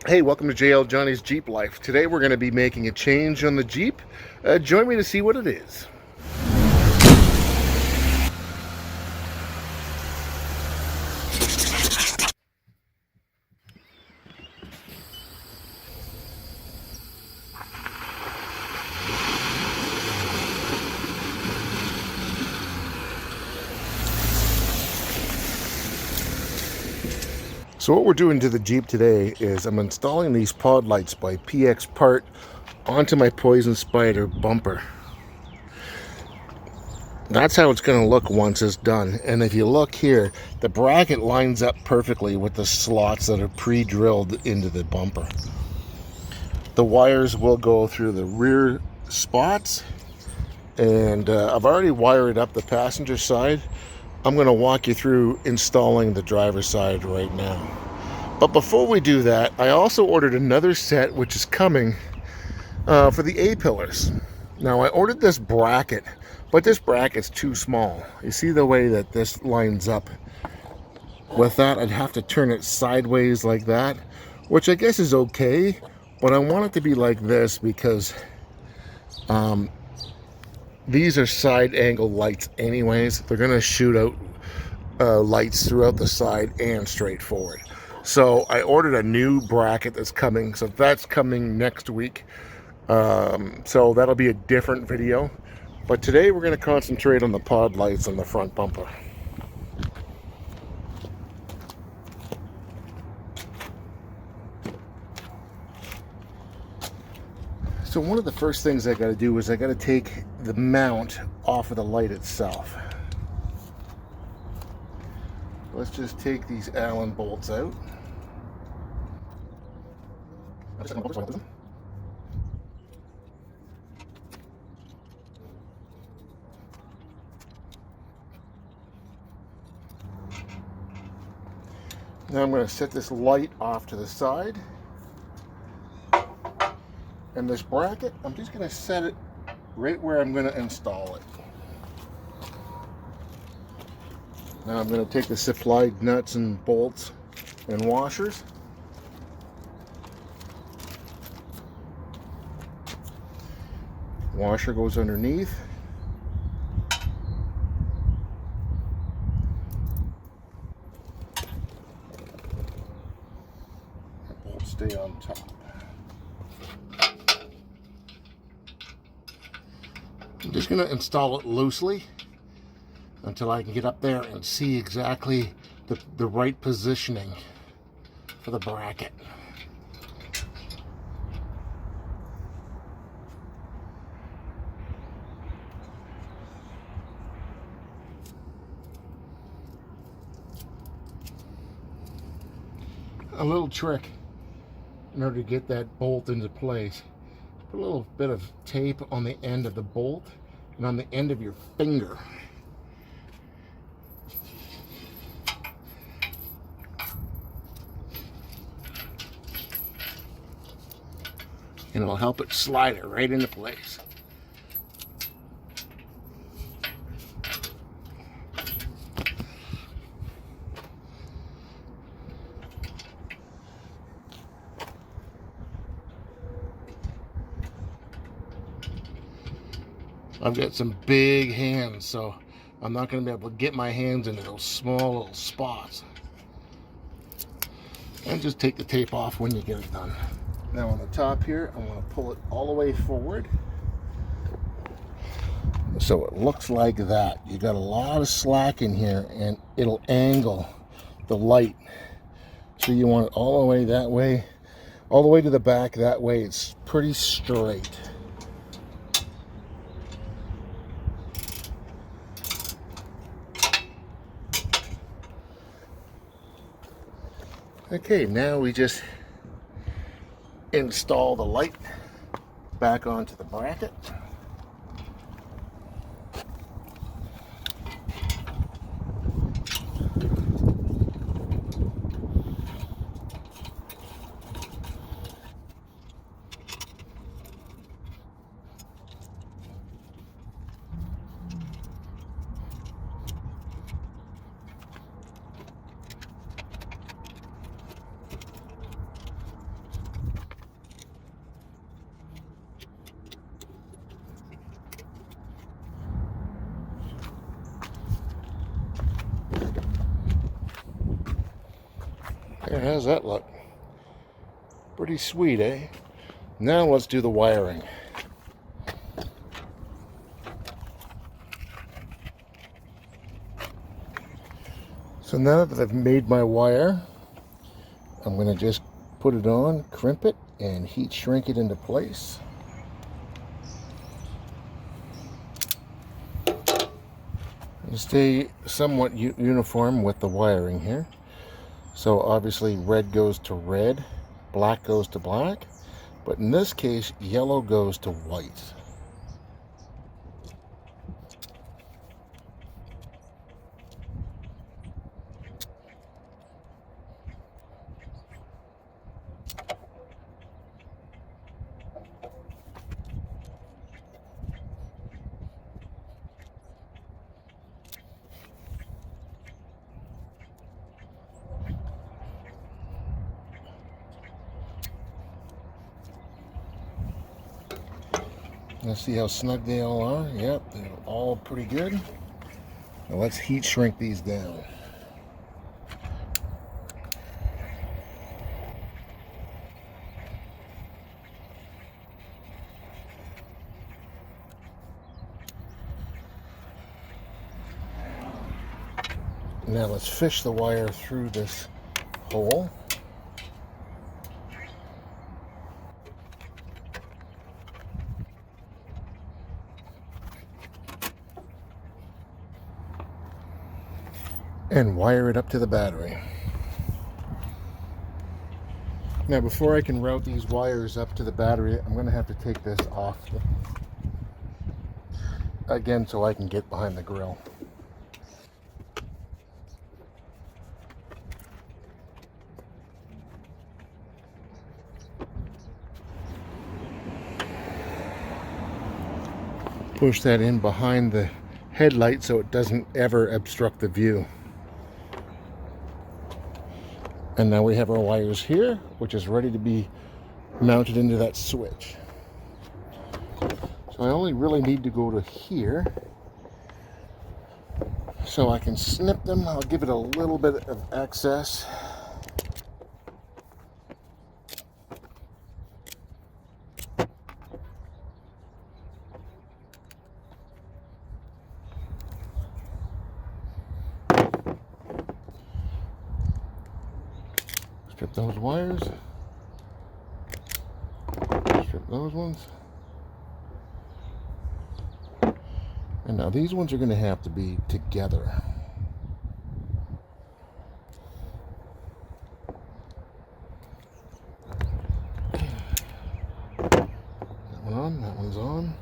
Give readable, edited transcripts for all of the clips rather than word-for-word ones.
Hey, welcome to JL Johnny's Jeep Life. Today we're going to be making a change on the Jeep. Join me to see what it is. So what we're doing to the Jeep today is I'm installing these pod lights by PX Part onto my Poison Spider bumper. That's how it's going to look once it's done. And if you look here, the bracket lines up perfectly with the slots that are pre-drilled into the bumper. The wires will go through the rear spots, and I've already wired up the passenger side. I'm going to walk you through installing the driver's side right now. But before we do that, I also ordered another set which is coming for the A-pillars. Now I ordered this bracket, but this bracket's too small. You see the way that this lines up? With that, I'd have to turn it sideways like that, which I guess is okay, but I want it to be like this because these are side angle lights anyways. They're going to shoot out lights throughout the side and straight forward. So I ordered a new bracket that's coming. So that's coming next week. So that'll be a different video. But today we're going to concentrate on the pod lights on the front bumper. So one of the first things I got to do is I got to take the mount off of the light itself. Let's just take these Allen bolts out. Now I'm going to set this light off to the side. And this bracket, I'm just going to set it right where I'm going to install it. Now I'm going to take the supplied nuts and bolts and washers. Washer goes underneath. Bolts stay on top. I'm just going to install it loosely until I can get up there and see exactly the right positioning for the bracket. A little trick in order to get that bolt into place. Put a little bit of tape on the end of the bolt and on the end of your finger. And it'll help it slide it right into place. I've got some big hands, so I'm not going to be able to get my hands into those small little spots. And just take the tape off when you get it done. Now on the top here, I want to pull it all the way forward. So it looks like that. You got a lot of slack in here and it'll angle the light. So you want it all the way that way, all the way to the back that way. It's pretty straight. Okay, now we just install the light back onto the bracket. There, how's that look? Pretty sweet, eh? Now let's do the wiring. So now that I've made my wire, I'm going to just put it on, crimp it, and heat shrink it into place. And stay somewhat uniform with the wiring here. So obviously red goes to red, black goes to black, but in this case yellow goes to white. Let's see how snug they all are. Yep, they're all pretty good. Now let's heat shrink these down. Now let's fish the wire through this hole. And wire it up to the battery. Now before I can route these wires up to the battery, I'm going to have to take this off again so I can get behind the grill. Push that in behind the headlight so it doesn't ever obstruct the view. And now we have our wires here, which is ready to be mounted into that switch. So I only really need to go to here so I can snip them. I'll give it a little bit of access. Strip those wires. Strip those ones. And now these ones are going to have to be together. That one on, that one's on.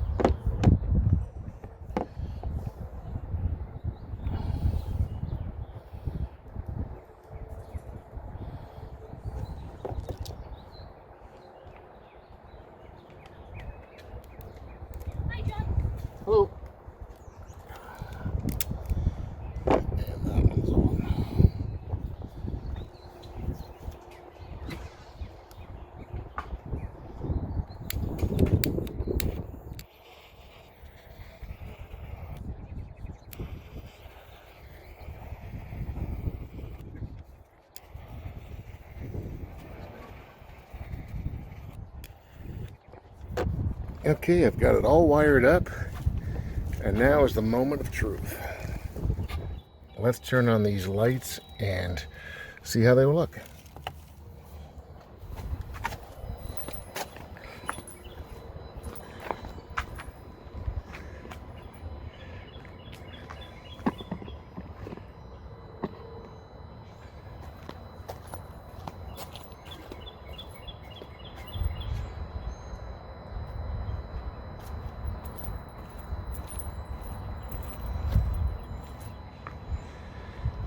Hello. And that one's on. Okay, I've got it all wired up. And now is the moment of truth. Let's turn on these lights and see how they look.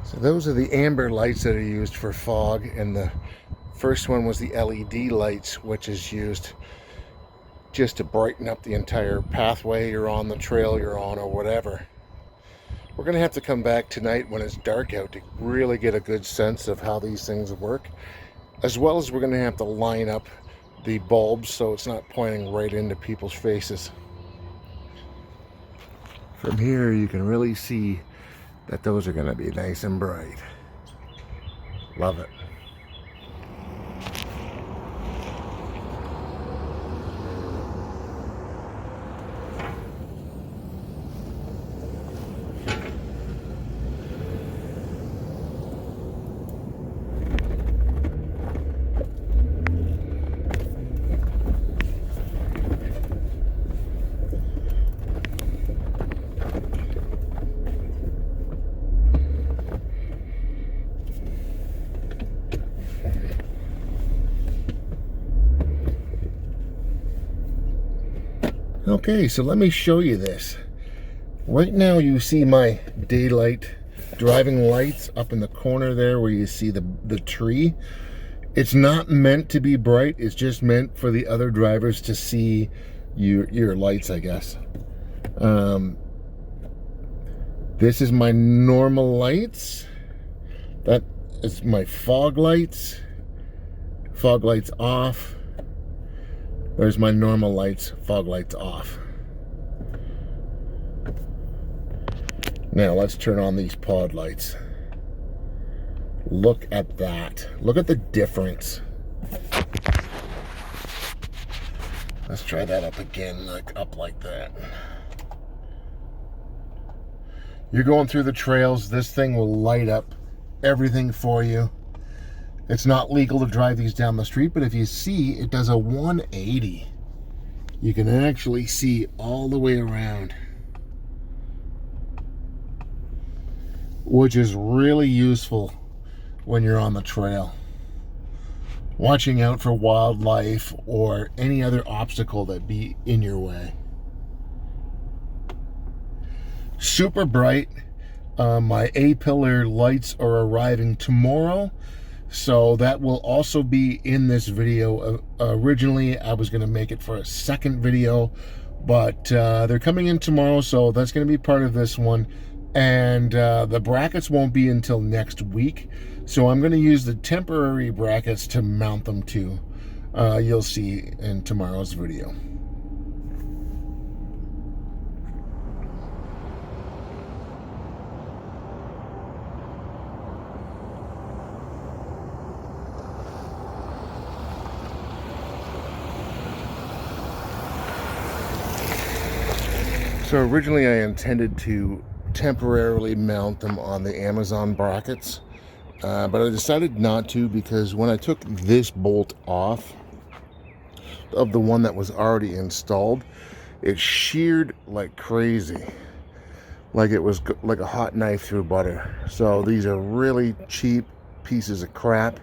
So those are the amber lights that are used for fog, and the first one was the LED lights, which is used just to brighten up the entire pathway you're on, the trail you're on, or whatever. We're going to have to come back tonight when it's dark out to really get a good sense of how these things work, as well as we're going to have to line up the bulbs so it's not pointing right into people's faces. From here you can really see that those are going to be nice and bright. Love it. Okay, so let me show you this. Right now you see my daylight driving lights up in the corner there where you see the tree. It's not meant to be bright, it's just meant for the other drivers to see your lights, I guess. This is my normal lights. That is my fog lights. Fog lights off. There's my normal lights, fog lights off. Now let's turn on these pod lights. Look at that. Look at the difference. Let's try that up again, up like that. You're going through the trails, this thing will light up everything for you. It's not legal to drive these down the street, but if you see, it does a 180. You can actually see all the way around, which is really useful when you're on the trail, watching out for wildlife or any other obstacle that be in your way. Super bright. My A-pillar lights are arriving tomorrow, so that will also be in this video. Originally I was going to make it for a second video, but they're coming in tomorrow, so that's going to be part of this one. And the brackets won't be until next week, so I'm going to use the temporary brackets to mount them to. You'll see in tomorrow's video. So originally I intended to temporarily mount them on the Amazon brackets, but I decided not to, because when I took this bolt off of the one that was already installed, it sheared like crazy, like it was like a hot knife through butter. So these are really cheap pieces of crap,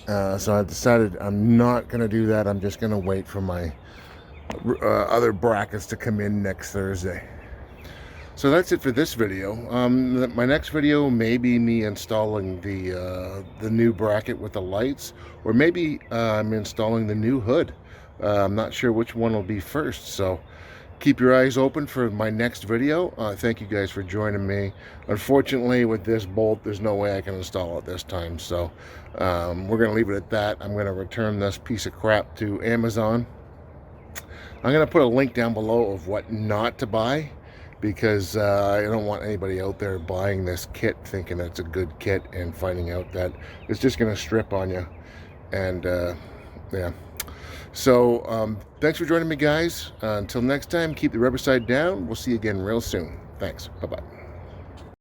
so I decided I'm not going to do that. I'm just going to wait for my other brackets to come in next Thursday. So that's it for this video. My next video may be me installing the new bracket with the lights, or maybe I'm installing the new hood. I'm not sure which one will be first, so keep your eyes open for my next video. Thank you guys for joining me. Unfortunately, with this bolt, there's no way I can install it this time, so we're going to leave it at that. I'm going to return this piece of crap to Amazon. I'm going to put a link down below of what not to buy, because I don't want anybody out there buying this kit thinking it's a good kit and finding out that it's just going to strip on you. And yeah. So thanks for joining me, guys. Until next time, keep the rubber side down. We'll see you again real soon. Thanks. Bye-bye.